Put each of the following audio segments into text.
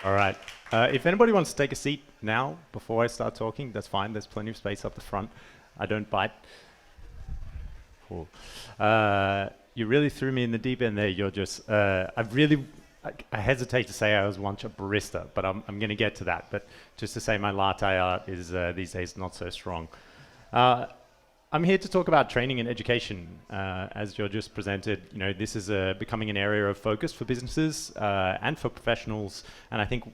All right. If anybody wants to take a seat now before I start talking, that's fine. There's plenty of space up the front. I don't bite. Cool. You really threw me in the deep end there. You're just, I hesitate to say I was once a barista, but I'm going to get to that. But just to say my latte art is these days not so strong. I'm here to talk about training and education. As George just presented, this is becoming an area of focus for businesses and for professionals. And I think,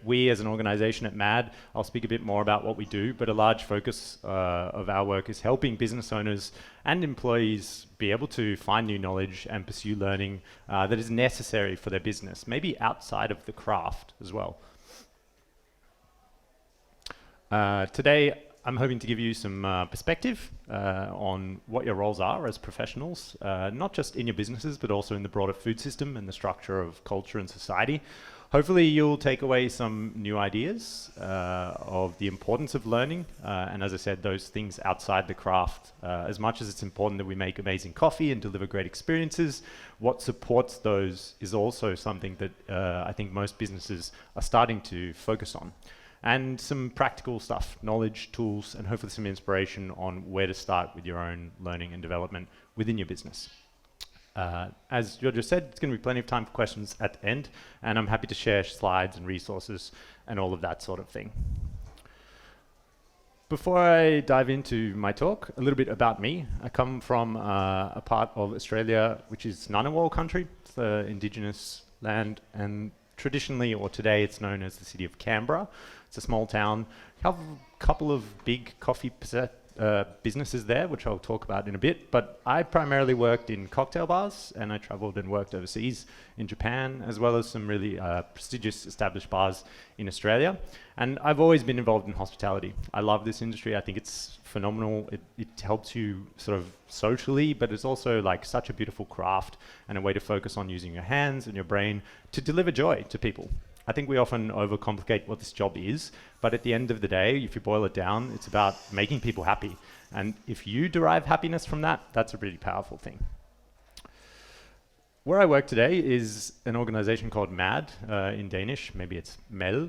we as an organization at MAD, I'll speak a bit more about what we do, but a large focus of our work is helping business owners and employees be able to find new knowledge and pursue learning that is necessary for their business, maybe outside of the craft as well. Today, I'm hoping to give you some perspective on what your roles are as professionals, not just in your businesses, but also in the broader food system and the structure of culture and society. Hopefully you'll take away some new ideas of the importance of learning, and as I said, those things outside the craft. As much as it's important that we make amazing coffee and deliver great experiences, what supports those is also something that I think most businesses are starting to focus on. And some practical stuff, knowledge, tools, and hopefully some inspiration on where to start with your own learning and development within your business. As George said, it's going to be plenty of time for questions at the end, and I'm happy to share slides and resources and all of that sort of thing. Before I dive into my talk, a little bit about me. I come from a part of Australia which is Ngunnawal country. It's the indigenous land, and traditionally, or today, it's known as the city of Canberra. It's a small town. We have a couple of big coffee businesses there, which I'll talk about in a bit. But I primarily worked in cocktail bars, and I traveled and worked overseas in Japan, as well as some really prestigious established bars in Australia. And I've always been involved in hospitality. I love this industry. I think it's phenomenal. It helps you sort of socially, but it's also like such a beautiful craft and a way to focus on using your hands and your brain to deliver joy to people. I think we often overcomplicate what this job is, but at the end of the day, if you boil it down, it's about making people happy. And if you derive happiness from that, that's a really powerful thing. Where I work today is an organization called MAD in Danish. Maybe it's Mel,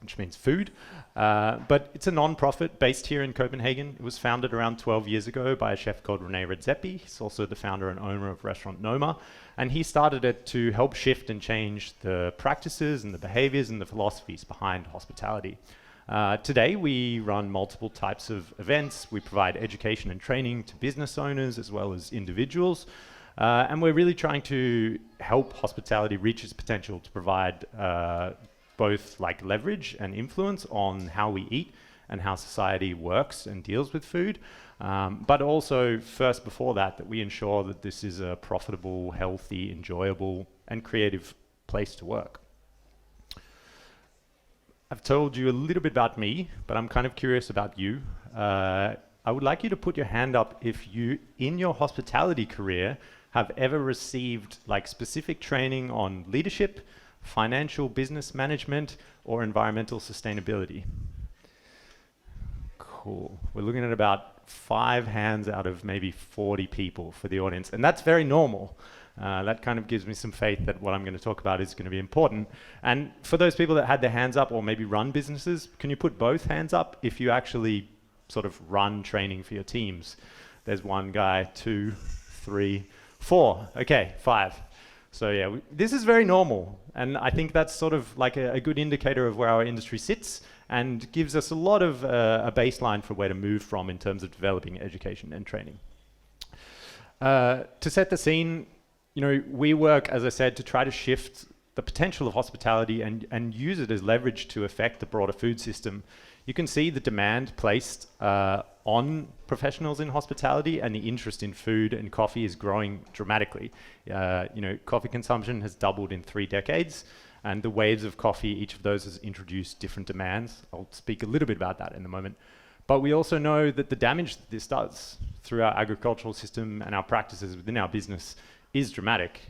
which means food. But it's a non-profit based here in Copenhagen. It was founded around 12 years ago by a chef called René Redzepi. He's also the founder and owner of restaurant Noma. And he started it to help shift and change the practices and the behaviors and the philosophies behind hospitality. Today, we run multiple types of events. We provide education and training to business owners as well as individuals. And we're really trying to help hospitality reach its potential to provide both like leverage and influence on how we eat and how society works and deals with food. But also first before that we ensure that this is a profitable, healthy, enjoyable, and creative place to work. I've told you a little bit about me, but I'm kind of curious about you. I would like you to put your hand up if you, in your hospitality career, have ever received like specific training on leadership, financial business management, or environmental sustainability. Cool. We're looking at about 5 hands out of maybe 40 people for the audience, and that's very normal. That kind of gives me some faith that what I'm going to talk about is going to be important. And for those people that had their hands up or maybe run businesses, can you put both hands up if you actually sort of run training for your teams? There's 1 guy, 2, 3, 4. Okay, 5. So yeah, this is very normal, and I think that's sort of like a good indicator of where our industry sits and gives us a lot of a baseline for where to move from in terms of developing education and training. To set the scene, we work, as I said, to try to shift the potential of hospitality and use it as leverage to affect the broader food system. You can see the demand placed on professionals in hospitality, and the interest in food and coffee is growing dramatically. Coffee consumption has doubled in 3 decades, and the waves of coffee, each of those has introduced different demands. I'll speak a little bit about that in a moment. But we also know that the damage that this does through our agricultural system and our practices within our business is dramatic.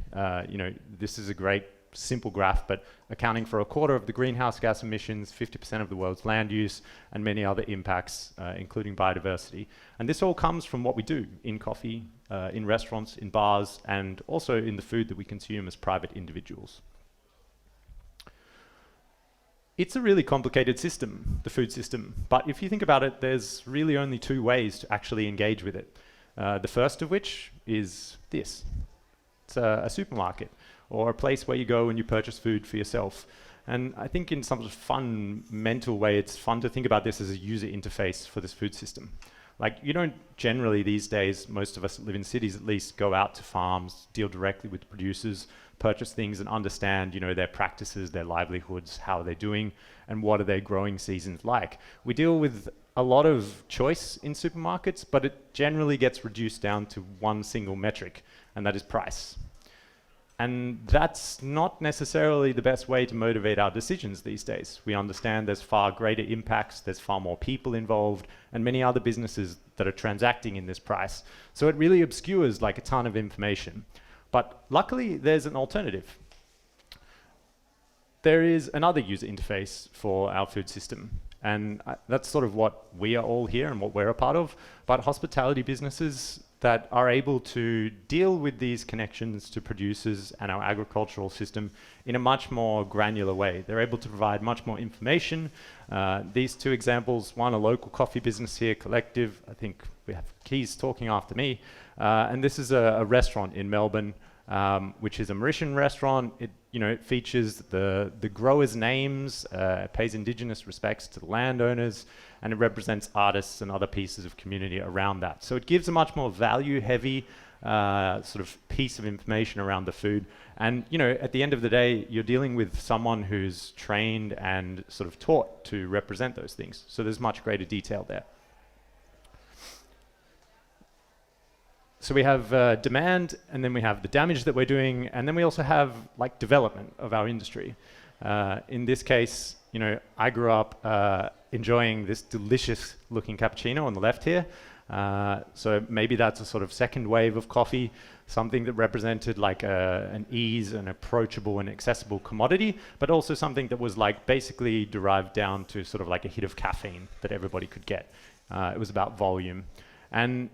This is a great simple graph, but accounting for 1/4 of the greenhouse gas emissions, 50% of the world's land use, and many other impacts, including biodiversity. And this all comes from what we do in coffee, in restaurants, in bars, and also in the food that we consume as private individuals. It's a really complicated system, the food system. But if you think about it, there's really only two ways to actually engage with it. The first of which is this. It's a supermarket, or a place where you go and you purchase food for yourself. And I think in some sort of fun, mental way, it's fun to think about this as a user interface for this food system. Like, you don't generally these days, most of us that live in cities at least, go out to farms, deal directly with producers, purchase things and understand, their practices, their livelihoods, how they're doing, and what are their growing seasons like. We deal with a lot of choice in supermarkets, but it generally gets reduced down to one single metric, and that is price. And that's not necessarily the best way to motivate our decisions these days. We understand there's far greater impacts, there's far more people involved, and many other businesses that are transacting in this price. So it really obscures like a ton of information. But luckily, there's an alternative. There is another user interface for our food system. And that's sort of what we are all here and what we're a part of. But hospitality businesses that are able to deal with these connections to producers and our agricultural system in a much more granular way. They're able to provide much more information. These two examples, one a local coffee business here, Collective. I think we have Keys talking after me. And this is a restaurant in Melbourne, which is a Mauritian restaurant. It features the growers' names, pays indigenous respects to the landowners, and it represents artists and other pieces of community around that. So it gives a much more value-heavy sort of piece of information around the food. And at the end of the day, you're dealing with someone who's trained and sort of taught to represent those things. So there's much greater detail there. So we have demand, and then we have the damage that we're doing, and then we also have like development of our industry. In this case, I grew up enjoying this delicious looking cappuccino on the left here. So maybe that's a sort of second wave of coffee, something that represented like an ease, an approachable and accessible commodity, but also something that was like basically derived down to sort of like a hit of caffeine that everybody could get. It was about volume. And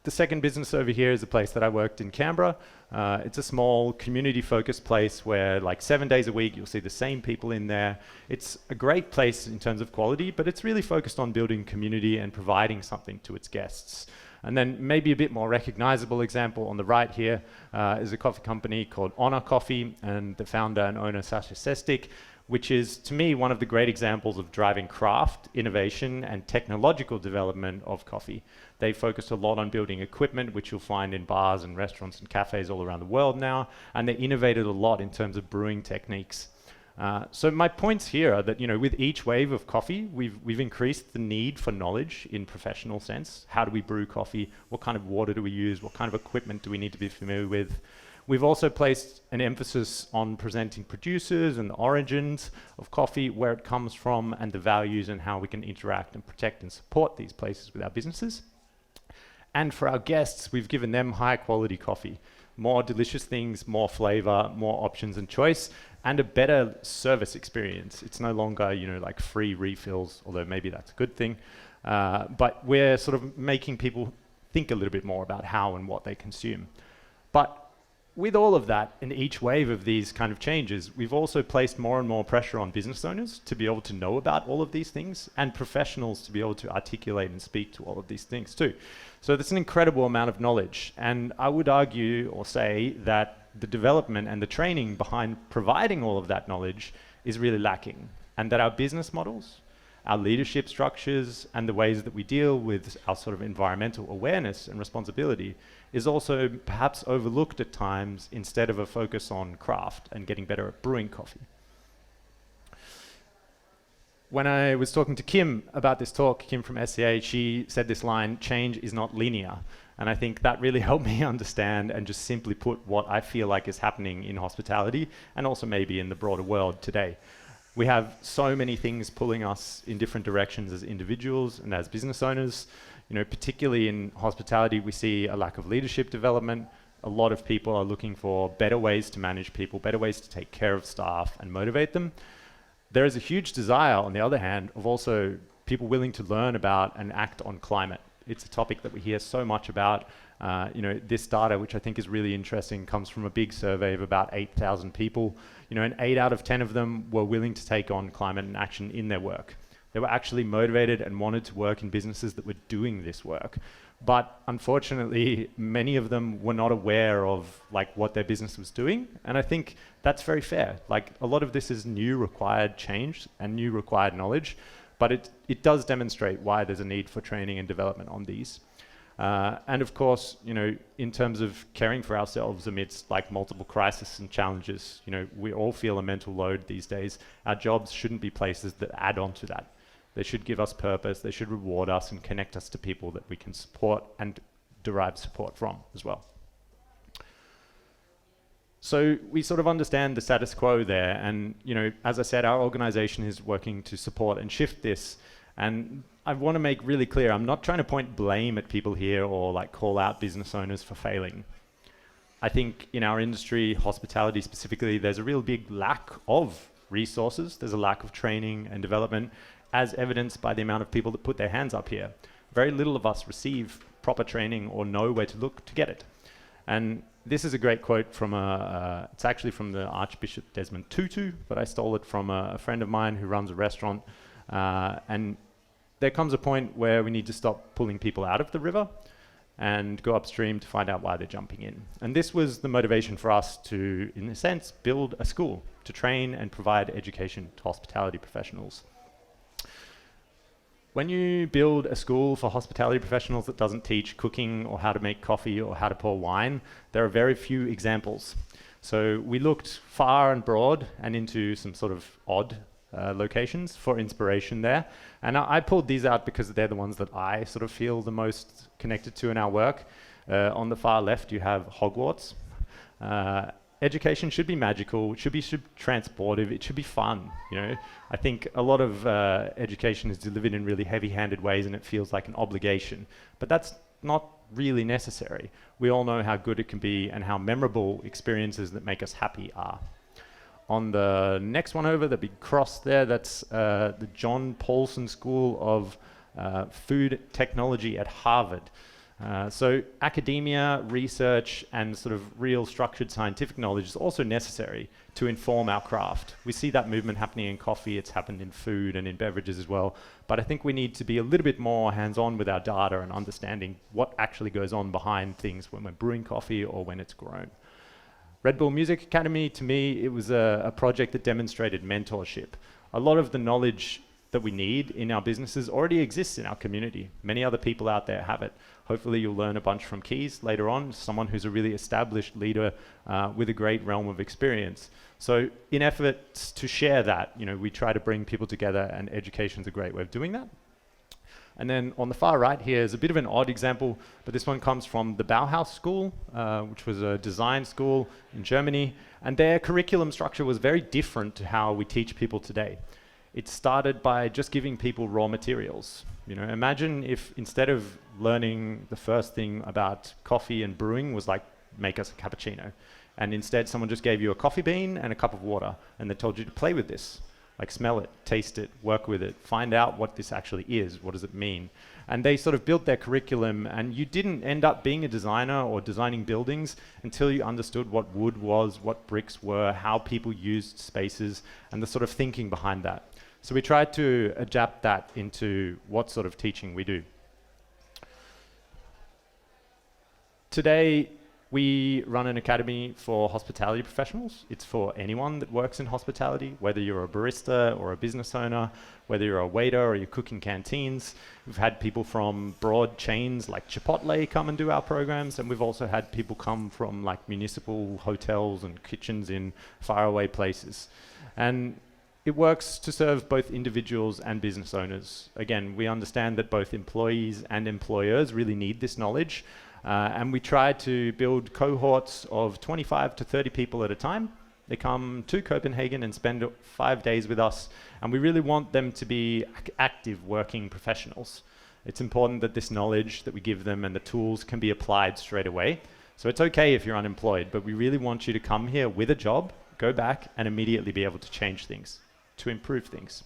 the second business over here is a place that I worked in Canberra. It's a small community-focused place where like 7 days a week you'll see the same people in there. It's a great place in terms of quality, but it's really focused on building community and providing something to its guests. And then maybe a bit more recognizable example on the right here is a coffee company called Honor Coffee, and the founder and owner Sasha Sestic, which is, to me, one of the great examples of driving craft, innovation, and technological development of coffee. They focused a lot on building equipment, which you'll find in bars and restaurants and cafes all around the world now, and they innovated a lot in terms of brewing techniques. So my points here are that, with each wave of coffee, we've increased the need for knowledge in professional sense. How do we brew coffee? What kind of water do we use? What kind of equipment do we need to be familiar with? We've also placed an emphasis on presenting producers and the origins of coffee, where it comes from, and the values and how we can interact and protect and support these places with our businesses. And for our guests, we've given them high quality coffee, more delicious things, more flavor, more options and choice, and a better service experience. It's no longer, like free refills, although maybe that's a good thing. But we're sort of making people think a little bit more about how and what they consume. But with all of that, in each wave of these kind of changes, we've also placed more and more pressure on business owners to be able to know about all of these things, and professionals to be able to articulate and speak to all of these things too. So that's an incredible amount of knowledge. And I would argue or say that the development and the training behind providing all of that knowledge is really lacking, and that our business models, our leadership structures, and the ways that we deal with our sort of environmental awareness and responsibility is also perhaps overlooked at times, instead of a focus on craft and getting better at brewing coffee. When I was talking to Kim about this talk, Kim from SCA, she said this line, "Change is not linear." And I think that really helped me understand and just simply put what I feel like is happening in hospitality, and also maybe in the broader world today. We have so many things pulling us in different directions as individuals and as business owners. Particularly in hospitality, we see a lack of leadership development. A lot of people are looking for better ways to manage people, better ways to take care of staff and motivate them. There is a huge desire, on the other hand, of also people willing to learn about and act on climate it's a topic that we hear so much about. This data, which I think is really interesting, comes from a big survey of about 8,000 people. And 8 out of 10 of them were willing to take on climate and action in their work. They were actually motivated and wanted to work in businesses that were doing this work. But unfortunately, many of them were not aware of what their business was doing. And I think that's very fair. A lot of this is new required change and new required knowledge, but it does demonstrate why there's a need for training and development on these. And of course, in terms of caring for ourselves amidst multiple crises and challenges, we all feel a mental load these days. Our jobs shouldn't be places that add on to that. They should give us purpose, they should reward us and connect us to people that we can support and derive support from as well. So we sort of understand the status quo there, and as I said, our organization is working to support and shift this. And I want to make really clear, I'm not trying to point blame at people here or call out business owners for failing. I think in our industry, hospitality specifically, there's a real big lack of resources. There's a lack of training and development, as evidenced by the amount of people that put their hands up here. Very little of us receive proper training or know where to look to get it. And this is a great quote from it's actually from the Archbishop Desmond Tutu, but I stole it from a friend of mine who runs a restaurant. And there comes a point where we need to stop pulling people out of the river and go upstream to find out why they're jumping in. And this was the motivation for us to, in a sense, build a school to train and provide education to hospitality professionals. When you build a school for hospitality professionals that doesn't teach cooking or how to make coffee or how to pour wine, there are very few examples. So we looked far and broad and into some sort of odd locations for inspiration there. And I pulled these out because they're the ones that I sort of feel the most connected to in our work. On the far left, you have Hogwarts. Education should be magical, it should be transportive, it should be fun. I think a lot of education is delivered in really heavy-handed ways and it feels like an obligation, but that's not really necessary. We all know how good it can be and how memorable experiences that make us happy are. On the next one over, the big cross there, that's the John Paulson School of Food Technology at Harvard. So academia, research, and sort of real structured scientific knowledge is also necessary to inform our craft. We see that movement happening in coffee, it's happened in food and in beverages as well, but I think we need to be a little bit more hands-on with our data and understanding what actually goes on behind things when we're brewing coffee or when it's grown. Red Bull Music Academy, to me, it was a project that demonstrated mentorship. A lot of the knowledge that we need in our businesses already exists in our community. Many other people out there have it. Hopefully you'll learn a bunch from Keys later on, someone who's a really established leader with a great realm of experience. So in efforts to share that, we try to bring people together, and education's a great way of doing that. And then on the far right here is a bit of an odd example, but this one comes from the Bauhaus School, which was a design school in Germany, and their curriculum structure was very different to how we teach people today. It started by just giving people raw materials. Imagine if instead of learning the first thing about coffee and brewing was make us a cappuccino, and instead someone just gave you a coffee bean and a cup of water, and they told you to play with this. Smell it, taste it, work with it, find out what this actually is, what does it mean? And they sort of built their curriculum, and you didn't end up being a designer or designing buildings until you understood what wood was, what bricks were, how people used spaces, and the sort of thinking behind that. So we tried to adapt that into what sort of teaching we do. Today, we run an academy for hospitality professionals. It's for anyone that works in hospitality, whether you're a barista or a business owner, whether you're a waiter or you cook in canteens. We've had people from broad chains like Chipotle come and do our programs, and we've also had people come from municipal hotels and kitchens in faraway places. And it works to serve both individuals and business owners. Again, we understand that both employees and employers really need this knowledge. And we try to build cohorts of 25 to 30 people at a time. They come to Copenhagen and spend 5 days with us, and we really want them to be active working professionals. It's important that this knowledge that we give them and the tools can be applied straight away. So it's okay if you're unemployed, but we really want you to come here with a job, go back, and immediately be able to change things, to improve things.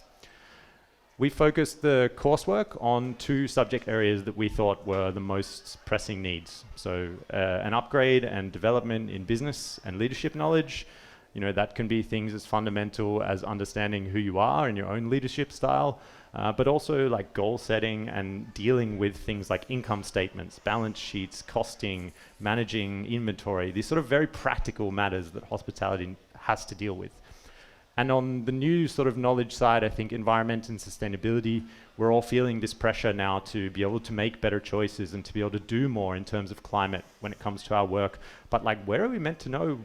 We focused the coursework on 2 subject areas that we thought were the most pressing needs. So an upgrade and development in business and leadership knowledge. You know, that can be things as fundamental as understanding who you are and your own leadership style, but also like goal setting and dealing with things like income statements, balance sheets, costing, managing inventory, these sort of very practical matters that hospitality has to deal with. And on the new sort of knowledge side, I think environment and sustainability, we're all feeling this pressure now to be able to make better choices and to be able to do more in terms of climate when it comes to our work. But like, where are we meant to know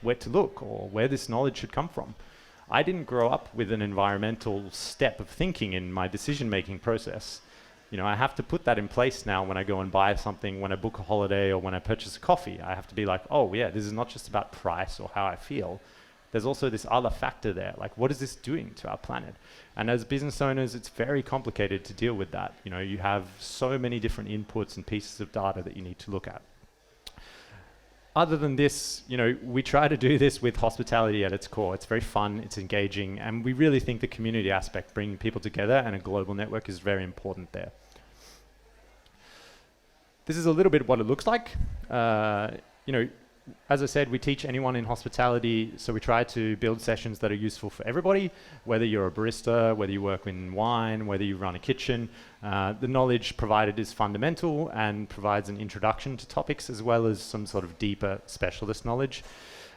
where to look or where this knowledge should come from? I didn't grow up with an environmental step of thinking in my decision-making process. You know, I have to put that in place now when I go and buy something, when I book a holiday or when I purchase a coffee. I have to be like, oh yeah, this is not just about price or how I feel. There's also this other factor there, like what is this doing to our planet? And as business owners, it's very complicated to deal with that. You know, you have so many different inputs and pieces of data that you need to look at. Other than this, you know, we try to do this with hospitality at its core. It's very fun, it's engaging, and we really think the community aspect, bringing people together and a global network is very important there. This is a little bit what it looks like. You know, as I said, we teach anyone in hospitality, so we try to build sessions that are useful for everybody, whether you're a barista, whether you work in wine, whether you run a kitchen. The knowledge provided is fundamental and provides an introduction to topics as well as some sort of deeper specialist knowledge.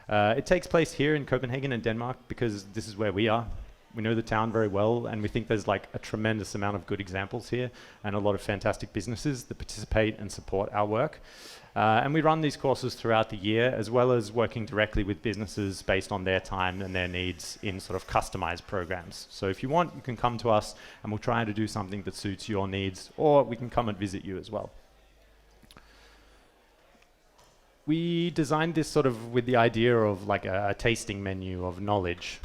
It takes place here in Copenhagen and Denmark because this is where we are. We know the town very well, and we think there's like a tremendous amount of good examples here and a lot of fantastic businesses that participate and support our work. And we run these courses throughout the year, as well as working directly with businesses based on their time and their needs in sort of customized programs. So if you want, you can come to us and we'll try to do something that suits your needs, or we can come and visit you as well. We designed this sort of with the idea of like a tasting menu of knowledge,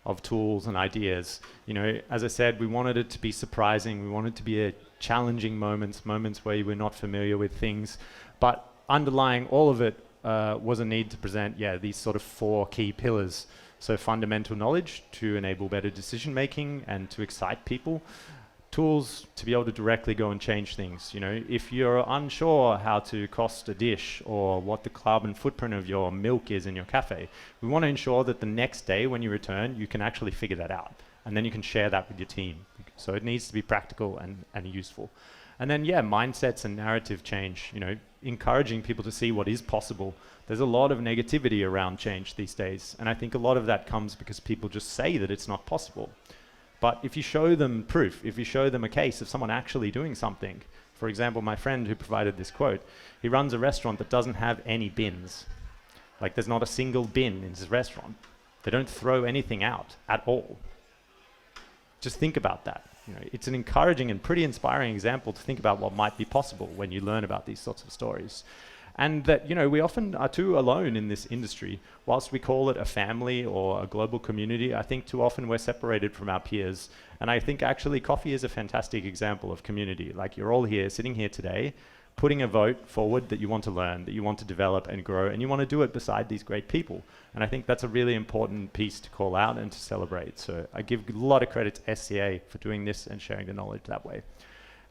of tools and ideas. You know, as I said, we wanted it to be surprising. We wanted it to be a challenging moments where you were not familiar with things. But underlying all of it was a need to present, these sort of 4 key pillars. So fundamental knowledge to enable better decision making and to excite people. Tools to be able to directly go and change things. You know, if you're unsure how to cost a dish or what the carbon footprint of your milk is in your cafe, we want to ensure that the next day when you return, you can actually figure that out. And then you can share that with your team. So it needs to be practical and useful. And then, mindsets and narrative change, you know, encouraging people to see what is possible. There's a lot of negativity around change these days. And I think a lot of that comes because people just say that it's not possible. But if you show them proof, if you show them a case of someone actually doing something, for example, my friend who provided this quote, he runs a restaurant that doesn't have any bins. Like there's not a single bin in his restaurant. They don't throw anything out at all. Just think about that. You know, it's an encouraging and pretty inspiring example to think about what might be possible when you learn about these sorts of stories. And that, you know, we often are too alone in this industry. Whilst we call it a family or a global community, I think too often we're separated from our peers. And I think actually coffee is a fantastic example of community. Like you're all here, sitting here today, putting a vote forward that you want to learn, that you want to develop and grow, and you want to do it beside these great people. And I think that's a really important piece to call out and to celebrate. So I give a lot of credit to SCA for doing this and sharing the knowledge that way.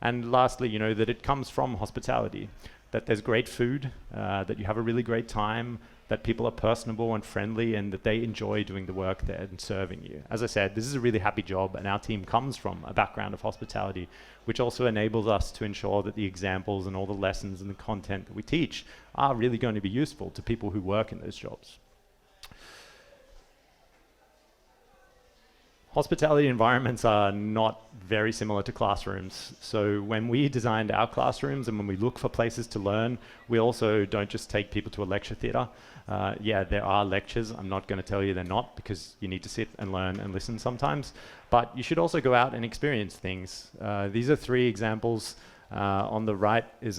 And lastly, you know, that it comes from hospitality. That there's great food, that you have a really great time, that people are personable and friendly, and that they enjoy doing the work there and serving you. As I said, this is a really happy job, and our team comes from a background of hospitality, which also enables us to ensure that the examples and all the lessons and the content that we teach are really going to be useful to people who work in those jobs. Hospitality environments are not very similar to classrooms. So when we designed our classrooms and when we look for places to learn, we also don't just take people to a lecture theatre. There are lectures. I'm not going to tell you they're not, because you need to sit and learn and listen sometimes. But you should also go out and experience things. These are 3 examples. On the right is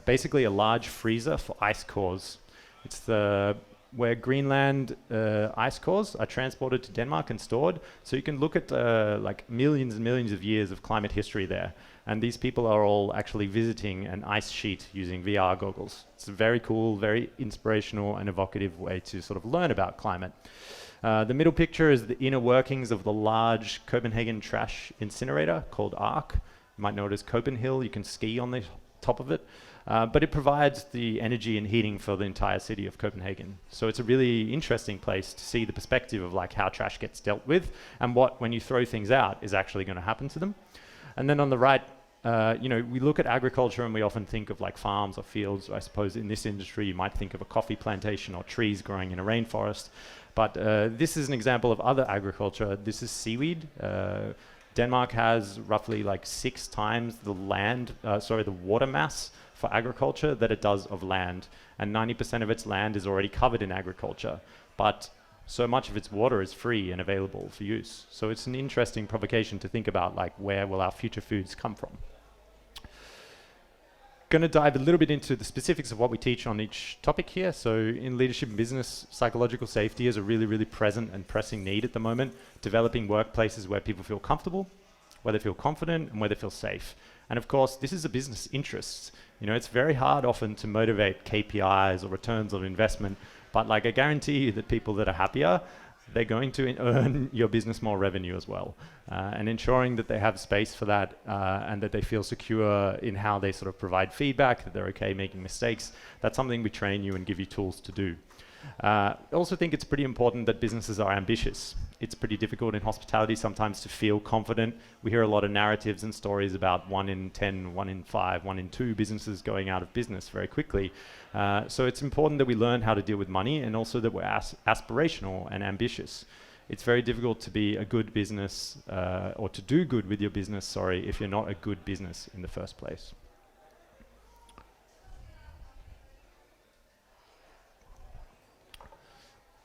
basically a large freezer for ice cores. It's where Greenland ice cores are transported to Denmark and stored. So you can look at like millions and millions of years of climate history there. And these people are all actually visiting an ice sheet using VR goggles. It's a very cool, very inspirational and evocative way to sort of learn about climate. The middle picture is the inner workings of the large Copenhagen trash incinerator called ARC. You might know it as Copenhagen. You can ski on the top of it. But it provides the energy and heating for the entire city of Copenhagen. So it's a really interesting place to see the perspective of like how trash gets dealt with and what, when you throw things out, is actually going to happen to them. And then on the right, we look at agriculture and we often think of like farms or fields. I suppose in this industry, you might think of a coffee plantation or trees growing in a rainforest. But this is an example of other agriculture. This is seaweed. Denmark has roughly like 6 times the the water mass for agriculture that it does of land. And 90% of its land is already covered in agriculture. But so much of its water is free and available for use. So it's an interesting provocation to think about, like, where will our future foods come from? Going to dive a little bit into the specifics of what we teach on each topic here. So in leadership and business, psychological safety is a really, really present and pressing need at the moment. Developing workplaces where people feel comfortable, where they feel confident, and where they feel safe. And of course, this is a business interest. It's very hard often to motivate KPIs or returns on investment, but like I guarantee you that people that are happier, they're going to earn your business more revenue as well. And ensuring that they have space for that and that they feel secure in how they sort of provide feedback, that they're okay making mistakes, that's something we train you and give you tools to do. I also think it's pretty important that businesses are ambitious. It's pretty difficult in hospitality sometimes to feel confident. We hear a lot of narratives and stories about 1 in 10, 1 in 5, 1 in 2 businesses going out of business very quickly. So it's important that we learn how to deal with money and also that we're aspirational and ambitious. It's very difficult to be a good business or to do good with your business, if you're not a good business in the first place.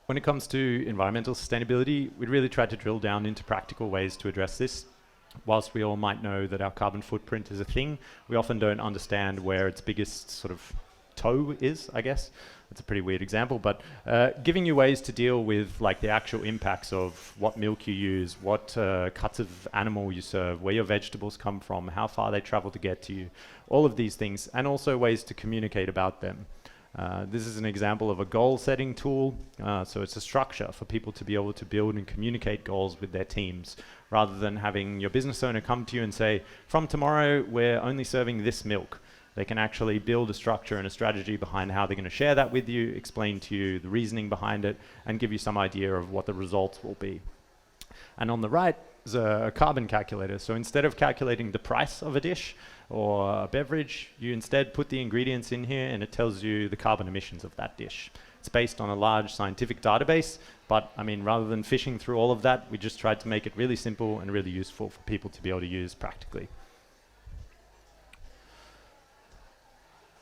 When it comes to environmental sustainability, we really tried to drill down into practical ways to address this. Whilst we all might know that our carbon footprint is a thing, we often don't understand where its biggest sort of toe is, I guess. That's a pretty weird example, but giving you ways to deal with like the actual impacts of what milk you use, what cuts of animal you serve, where your vegetables come from, how far they travel to get to you, all of these things, and also ways to communicate about them. This is an example of a goal setting tool. So it's a structure for people to be able to build and communicate goals with their teams, rather than having your business owner come to you and say, from tomorrow, we're only serving this milk. They can actually build a structure and a strategy behind how they're going to share that with you, explain to you the reasoning behind it, and give you some idea of what the results will be. And on the right is a carbon calculator. So instead of calculating the price of a dish or a beverage, you instead put the ingredients in here and it tells you the carbon emissions of that dish. It's based on a large scientific database, but I mean, rather than fishing through all of that, we just tried to make it really simple and really useful for people to be able to use practically.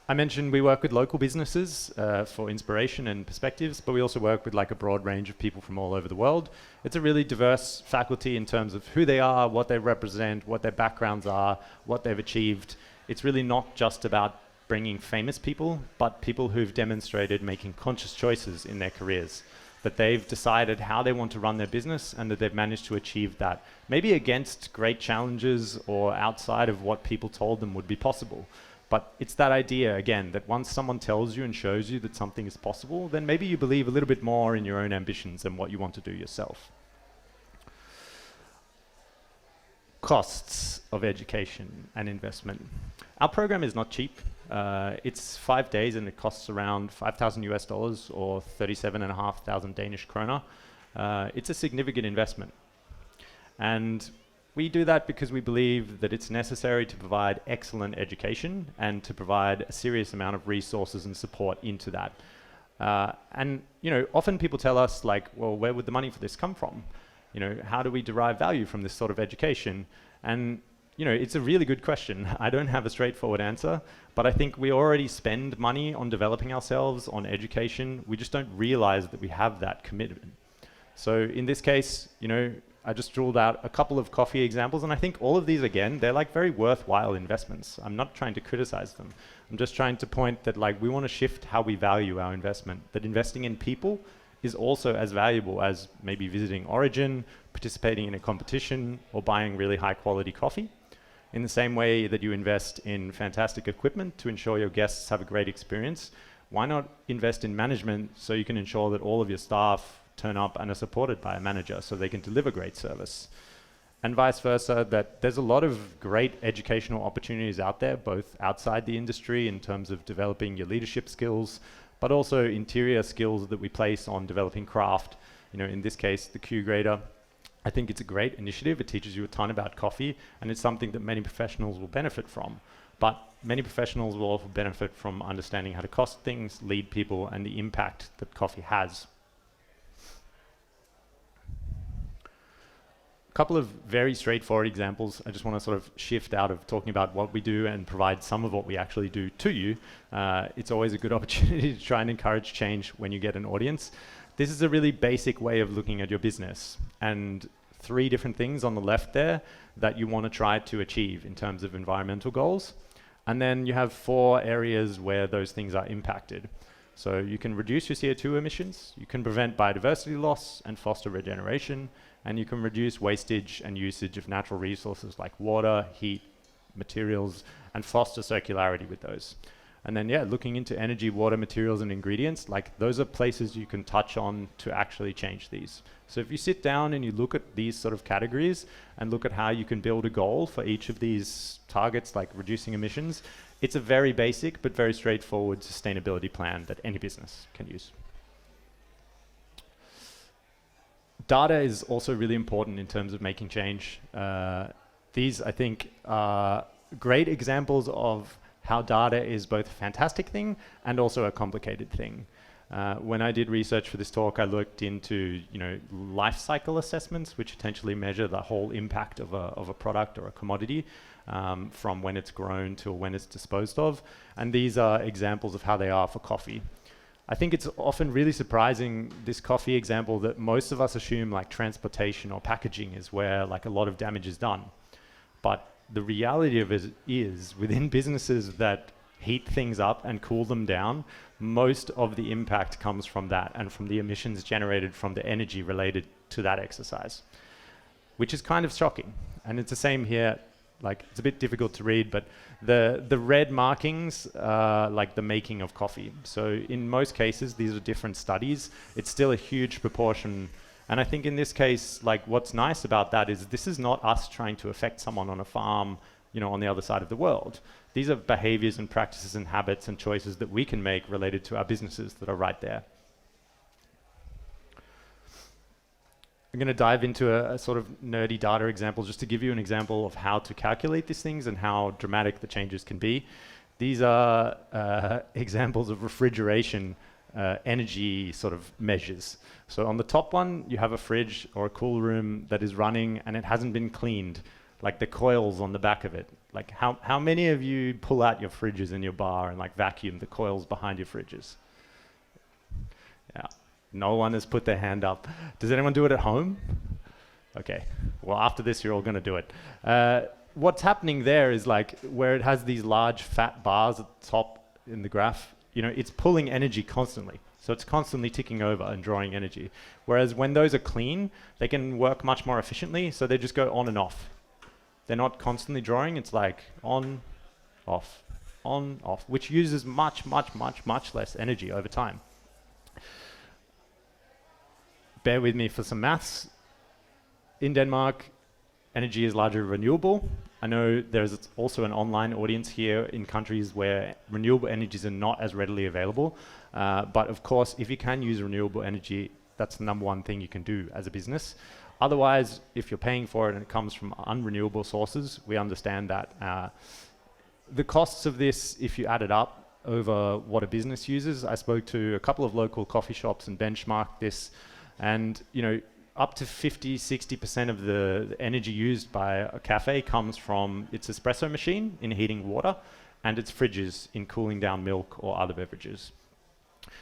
I mentioned we work with local businesses for inspiration and perspectives, but we also work with like a broad range of people from all over the world. It's a really diverse faculty in terms of who they are, what they represent, what their backgrounds are, what they've achieved. It's really not just about bringing famous people, but people who've demonstrated making conscious choices in their careers, that they've decided how they want to run their business and that they've managed to achieve that, maybe against great challenges or outside of what people told them would be possible. But it's that idea, again, that once someone tells you and shows you that something is possible, then maybe you believe a little bit more in your own ambitions and what you want to do yourself. Costs of education and investment. Our program is not cheap. It's 5 days and it costs around $5,000 or 37,500 Danish kroner. It's a significant investment. And we do that because we believe that it's necessary to provide excellent education and to provide a serious amount of resources and support into that. And often people tell us like, well, where would the money for this come from? How do we derive value from this sort of education? And it's a really good question. I don't have a straightforward answer, but I think we already spend money on developing ourselves, on education. We just don't realize that we have that commitment. So in this case, I just ruled out a couple of coffee examples, and I think all of these, again, they're like very worthwhile investments. I'm not trying to criticize them. I'm just trying to point that like we want to shift how we value our investment, that investing in people is also as valuable as maybe visiting Origin, participating in a competition, or buying really high quality coffee. In the same way that you invest in fantastic equipment to ensure your guests have a great experience, why not invest in management so you can ensure that all of your staff turn up and are supported by a manager so they can deliver great service. And vice versa, that there's a lot of great educational opportunities out there, both outside the industry in terms of developing your leadership skills, but also interior skills that we place on developing craft. You know, in this case, the curator. I think it's a great initiative. It teaches you a ton about coffee, and it's something that many professionals will benefit from. But many professionals will also benefit from understanding how to cost things, lead people, and the impact that coffee has. A couple of very straightforward examples. I just want to sort of shift out of talking about what we do and provide some of what we actually do to you. It's always a good opportunity to try and encourage change when you get an audience. This is a really basic way of looking at your business, and 3 different things on the left there that you want to try to achieve in terms of environmental goals. And then you have 4 areas where those things are impacted. So you can reduce your CO2 emissions, you can prevent biodiversity loss and foster regeneration, and you can reduce wastage and usage of natural resources like water, heat, materials, and foster circularity with those. And then, yeah, looking into energy, water, materials, and ingredients, like those are places you can touch on to actually change these. So if you sit down and you look at these sort of categories and look at how you can build a goal for each of these targets, like reducing emissions, it's a very basic but very straightforward sustainability plan that any business can use. Data is also really important in terms of making change. These, I think, are great examples of how data is both a fantastic thing and also a complicated thing. When I did research for this talk, I looked into, life cycle assessments, which potentially measure the whole impact of a product or a commodity, from when it's grown to when it's disposed of. And these are examples of how they are for coffee. I think it's often really surprising, this coffee example, that most of us assume like transportation or packaging is where like a lot of damage is done. But the reality of it is, within businesses that heat things up and cool them down, most of the impact comes from that and from the emissions generated from the energy related to that exercise, which is kind of shocking. And it's the same here. Like, it's a bit difficult to read, but the red markings are like the making of coffee. So in most cases, these are different studies. It's still a huge proportion. And I think in this case, like, what's nice about that is this is not us trying to affect someone on a farm, on the other side of the world. These are behaviors and practices and habits and choices that we can make related to our businesses that are right there. I'm going to dive into a sort of nerdy data example just to give you an example of how to calculate these things and how dramatic the changes can be. These are examples of refrigeration energy sort of measures. So on the top one, you have a fridge or a cool room that is running and it hasn't been cleaned, like the coils on the back of it. Like how many of you pull out your fridges in your bar and like vacuum the coils behind your fridges? Yeah. No one has put their hand up. Does anyone do it at home? Okay. Well, after this, you're all going to do it. What's happening there is like where it has these large fat bars at the top in the graph, it's pulling energy constantly. So it's constantly ticking over and drawing energy. Whereas when those are clean, they can work much more efficiently. So they just go on and off. They're not constantly drawing. It's like on, off, which uses much less energy over time. Bear with me for some maths. In Denmark, energy is largely renewable. I know there's also an online audience here in countries where renewable energies are not as readily available. But of course, if you can use renewable energy, that's the number one thing you can do as a business. Otherwise, if you're paying for it and it comes from unrenewable sources, we understand that. The costs of this, if you add it up over what a business uses, I spoke to a couple of local coffee shops and benchmarked this. And, up to 50-60% of the energy used by a cafe comes from its espresso machine in heating water and its fridges in cooling down milk or other beverages.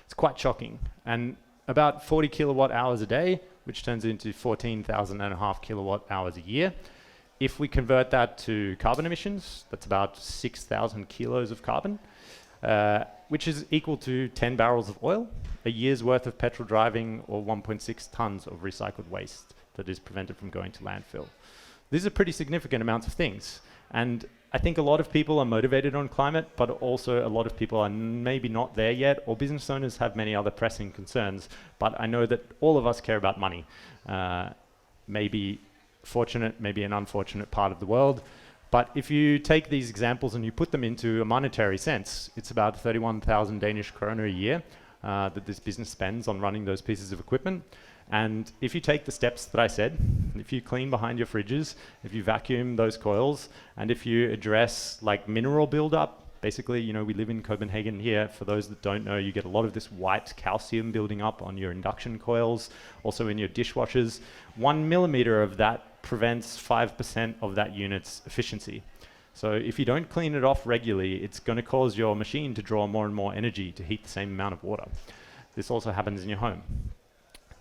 It's quite shocking. And about 40 kilowatt hours a day, which turns into 14,500 kilowatt hours a year. If we convert that to carbon emissions, that's about 6,000 kilos of carbon, which is equal to 10 barrels of oil, a year's worth of petrol driving, or 1.6 tons of recycled waste that is prevented from going to landfill. These are pretty significant amounts of things. And I think a lot of people are motivated on climate, but also a lot of people are maybe not there yet, or business owners have many other pressing concerns. But I know that all of us care about money. Maybe fortunate, maybe an unfortunate part of the world. But if you take these examples and you put them into a monetary sense, it's about 31,000 Danish kroner a year that this business spends on running those pieces of equipment. And if you take the steps that I said, if you clean behind your fridges, if you vacuum those coils, and if you address like mineral buildup, basically, you know, we live in Copenhagen here. For those that don't know, you get a lot of this white calcium building up on your induction coils, also in your dishwashers. 1 millimeter of that prevents 5% of that unit's efficiency. So if you don't clean it off regularly, it's going to cause your machine to draw more and more energy to heat the same amount of water. This also happens in your home.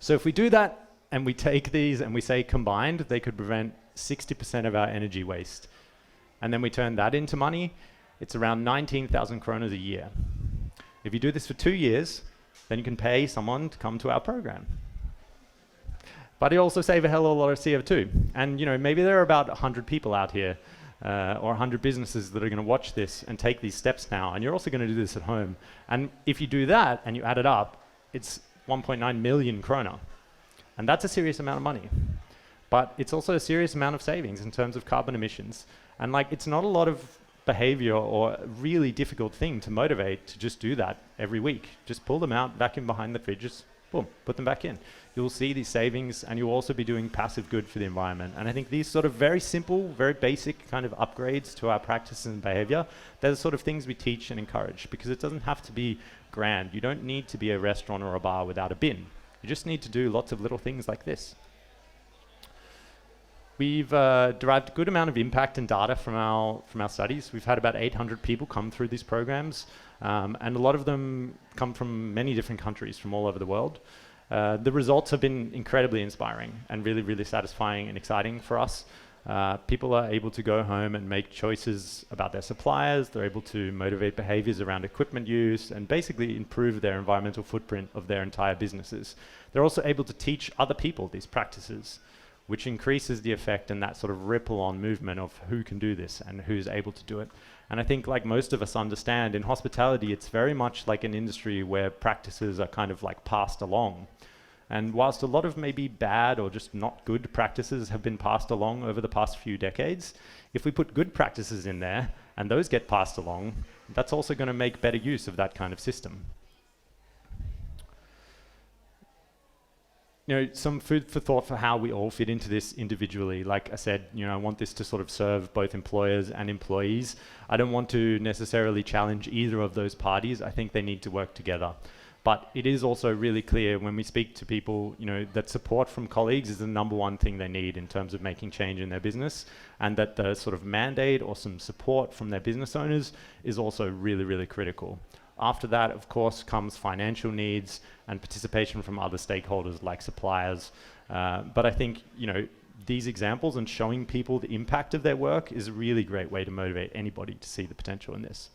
So if we do that and we take these and we say combined, they could prevent 60% of our energy waste. And then we turn that into money, it's around 19,000 kroner a year. If you do this for 2 years, then you can pay someone to come to our program. But you also save a hell of a lot of CO2. And you know, maybe there are about 100 people out here or 100 businesses that are going to watch this and take these steps now. And you're also going to do this at home. And if you do that and you add it up, it's 1.9 million kroner. And that's a serious amount of money. But it's also a serious amount of savings in terms of carbon emissions. And like, it's not a lot of behavior or a really difficult thing to motivate to just do that every week. Just pull them out, vacuum behind the fridges, boom, put them back in. You'll see these savings, and you'll also be doing passive good for the environment. And I think these sort of very simple, very basic kind of upgrades to our practices and behavior, they're the sort of things we teach and encourage, because it doesn't have to be grand. You don't need to be a restaurant or a bar without a bin. You just need to do lots of little things like this. We've derived a good amount of impact and data from our studies. We've had about 800 people come through these programs, and a lot of them come from many different countries from all over the world. The results have been incredibly inspiring and really, really satisfying and exciting for us. People are able to go home and make choices about their suppliers. They're able to motivate behaviors around equipment use and basically improve their environmental footprint of their entire businesses. They're also able to teach other people these practices, which increases the effect and that sort of ripple on movement of who can do this and who's able to do it. And I think, like most of us understand, in hospitality, it's very much like an industry where practices are kind of like passed along. And whilst a lot of maybe bad or just not good practices have been passed along over the past few decades, if we put good practices in there and those get passed along, that's also going to make better use of that kind of system. You know, some food for thought for how we all fit into this individually. Like I said, you know, I want this to sort of serve both employers and employees. I don't want to necessarily challenge either of those parties. I think they need to work together. But it is also really clear when we speak to people, you know, that support from colleagues is the number one thing they need in terms of making change in their business, and that the sort of mandate or some support from their business owners is also really, really critical. After that, of course, comes financial needs and participation from other stakeholders like suppliers. But I think, you know, these examples and showing people the impact of their work is a really great way to motivate anybody to see the potential in this.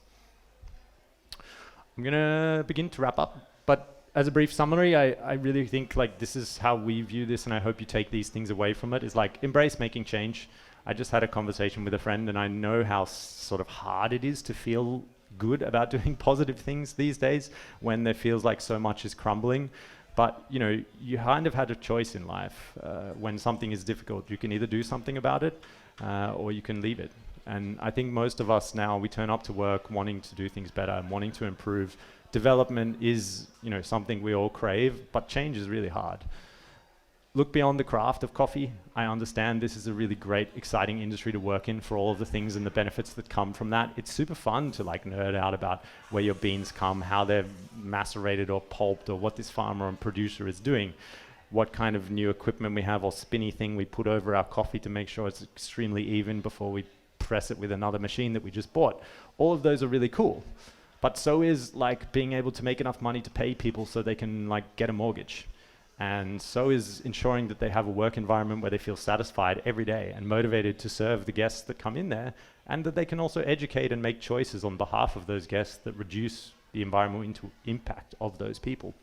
I'm going to begin to wrap up. But as a brief summary, I really think like this is how we view this, and I hope you take these things away from it, is like embrace making change. I just had a conversation with a friend, and I know how sort of hard it is to feel good about doing positive things these days when there feels like so much is crumbling. But you know, you kind of had a choice in life. When something is difficult, you can either do something about it or you can leave it. And I think most of us now, we turn up to work wanting to do things better and wanting to improve. Development is, you know, something we all crave, but change is really hard. Look beyond the craft of coffee. I understand this is a really great, exciting industry to work in for all of the things and the benefits that come from that. It's super fun to like nerd out about where your beans come, how they're macerated or pulped, or what this farmer and producer is doing, what kind of new equipment we have or spinny thing we put over our coffee to make sure it's extremely even before we press it with another machine that we just bought. All of those are really cool. But so is like being able to make enough money to pay people so they can like get a mortgage. And so is ensuring that they have a work environment where they feel satisfied every day and motivated to serve the guests that come in there, and that they can also educate and make choices on behalf of those guests that reduce the environmental impact of those people.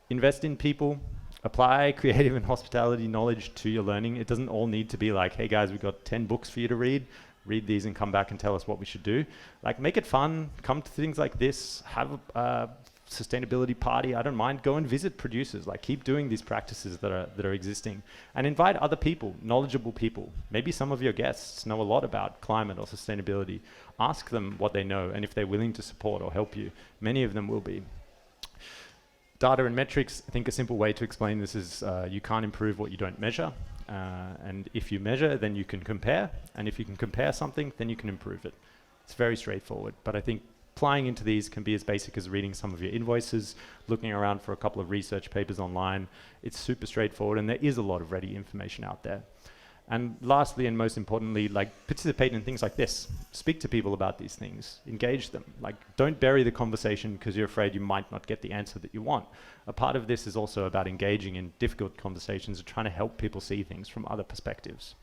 Invest in people. Apply creative and hospitality knowledge to your learning. It doesn't all need to be like, hey guys, we've got 10 books for you to read. read these and come back and tell us what we should do. Like, make it fun, come to things like this, have a sustainability party, I don't mind, go and visit producers, like keep doing these practices that are existing, and invite other people, knowledgeable people. Maybe some of your guests know a lot about climate or sustainability. Ask them what they know, and if they're willing to support or help you. Many of them will be. Data and metrics, I think a simple way to explain this is you can't improve what you don't measure. And if you measure, then you can compare. And if you can compare something, then you can improve it. It's very straightforward. But I think applying into these can be as basic as reading some of your invoices, looking around for a couple of research papers online. It's super straightforward, and there is a lot of ready information out there. And lastly, and most importantly, like, participate in things like this. Speak to people about these things. Engage them. Like, don't bury the conversation because you're afraid you might not get the answer that you want. A part of this is also about engaging in difficult conversations and trying to help people see things from other perspectives.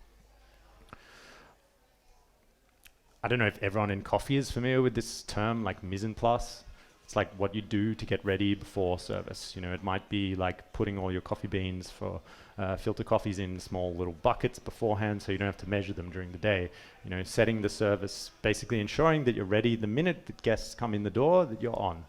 I don't know if everyone in coffee is familiar with this term, like mise en place. It's like what you do to get ready before service. You know, it might be like putting all your coffee beans for filter coffees in small little buckets beforehand so you don't have to measure them during the day. You know, setting the service, basically ensuring that you're ready the minute that guests come in the door, that you're on.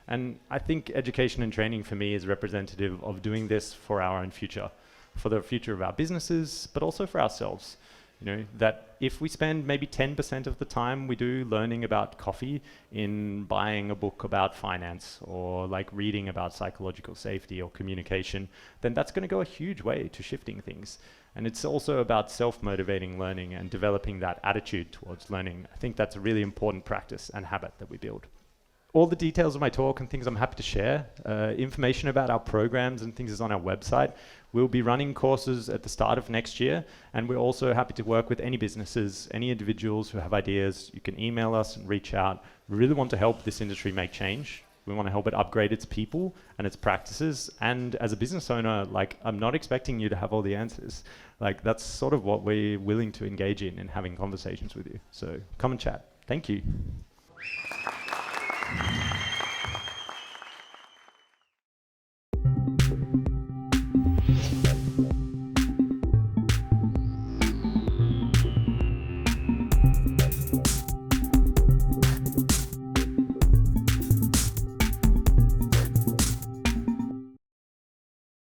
And I think education and training for me is representative of doing this for our own future, for the future of our businesses, but also for ourselves. You know, that if we spend maybe 10% of the time we do learning about coffee in buying a book about finance or like reading about psychological safety or communication, then that's going to go a huge way to shifting things. And it's also about self-motivating learning and developing that attitude towards learning. I think that's a really important practice and habit that we build. All the details of my talk and things I'm happy to share, information about our programs and things is on our website. We'll be running courses at the start of next year, and we're also happy to work with any businesses, any individuals who have ideas. You can email us and reach out. We really want to help this industry make change. We want to help it upgrade its people and its practices. And as a business owner, like, I'm not expecting you to have all the answers. Like, that's sort of what we're willing to engage in having conversations with you. So come and chat. Thank you.